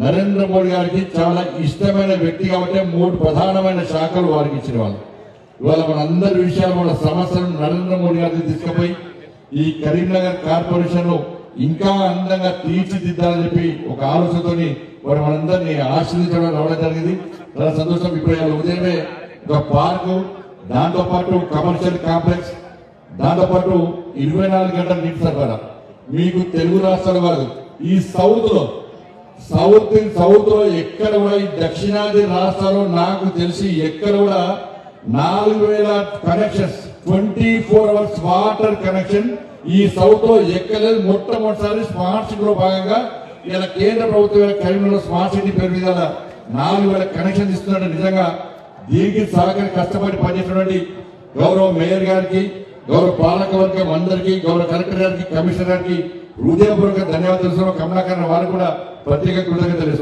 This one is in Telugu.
నరేంద్ర మోడీ గారికి చాలా ఇష్టమైన వ్యక్తి కాబట్టి 3 ప్రధానమైన శాఖలు వారికి ఇచ్చిన వాళ్ళు. ఇవాళ మనందరి విషయాలు మన సమస్యలను నరేంద్ర మోడీ గారికి తీసుకుపోయి ఈ కరీంనగర్ కార్పొరేషన్ ఇంకా అందంగా తీర్చిదిద్దాలని చెప్పి ఒక ఆలోచనతోని వారు మనందరినీ ఆశీర్వదించడం రావడం జరిగింది. చాలా సంతోషం. ఇప్పుడు ఉదయమే ఒక పార్కు, దాంతో పాటు కమర్షియల్ కాంప్లెక్స్, దాంతో పాటు 24 గంటల నీటి సరఫరా. మీకు తెలుగు రాష్ట్రాలు కాదు, ఈ సౌత్ లో ఎక్కడ కూడా ఈ దక్షిణాది రాష్ట్రాల్లో నాకు తెలిసి ఎక్కడ కూడా 4000 కనెక్షన్స్ 24 hours వాటర్ కనెక్షన్ ఈ సౌత్ లో ఎక్కలేదు. మొట్టమొదటిసారి స్మార్ట్ సిటీలో భాగంగా ఇలా కేంద్ర ప్రభుత్వం కరీంనగర్ స్మార్ట్ సిటీ పేరు మీద 4000 కనెక్షన్ ఇస్తున్నట్టు నిజంగా దీనికి సహకరి కష్టపడి పనిచేసినటువంటి గౌరవ మేయర్ గారికి, గౌరవ పాలక వర్గం అందరికీ, గౌరవ కలెక్టర్ గారికి, కమిషనర్ గారికి హృదయపూర్వక ధన్యవాదాలు తెలుస్తున్నాం. కమలాకర్ వారికి కూడా ప్రత్యేక కృతజ్ఞతలు తెలుస్తున్నాం.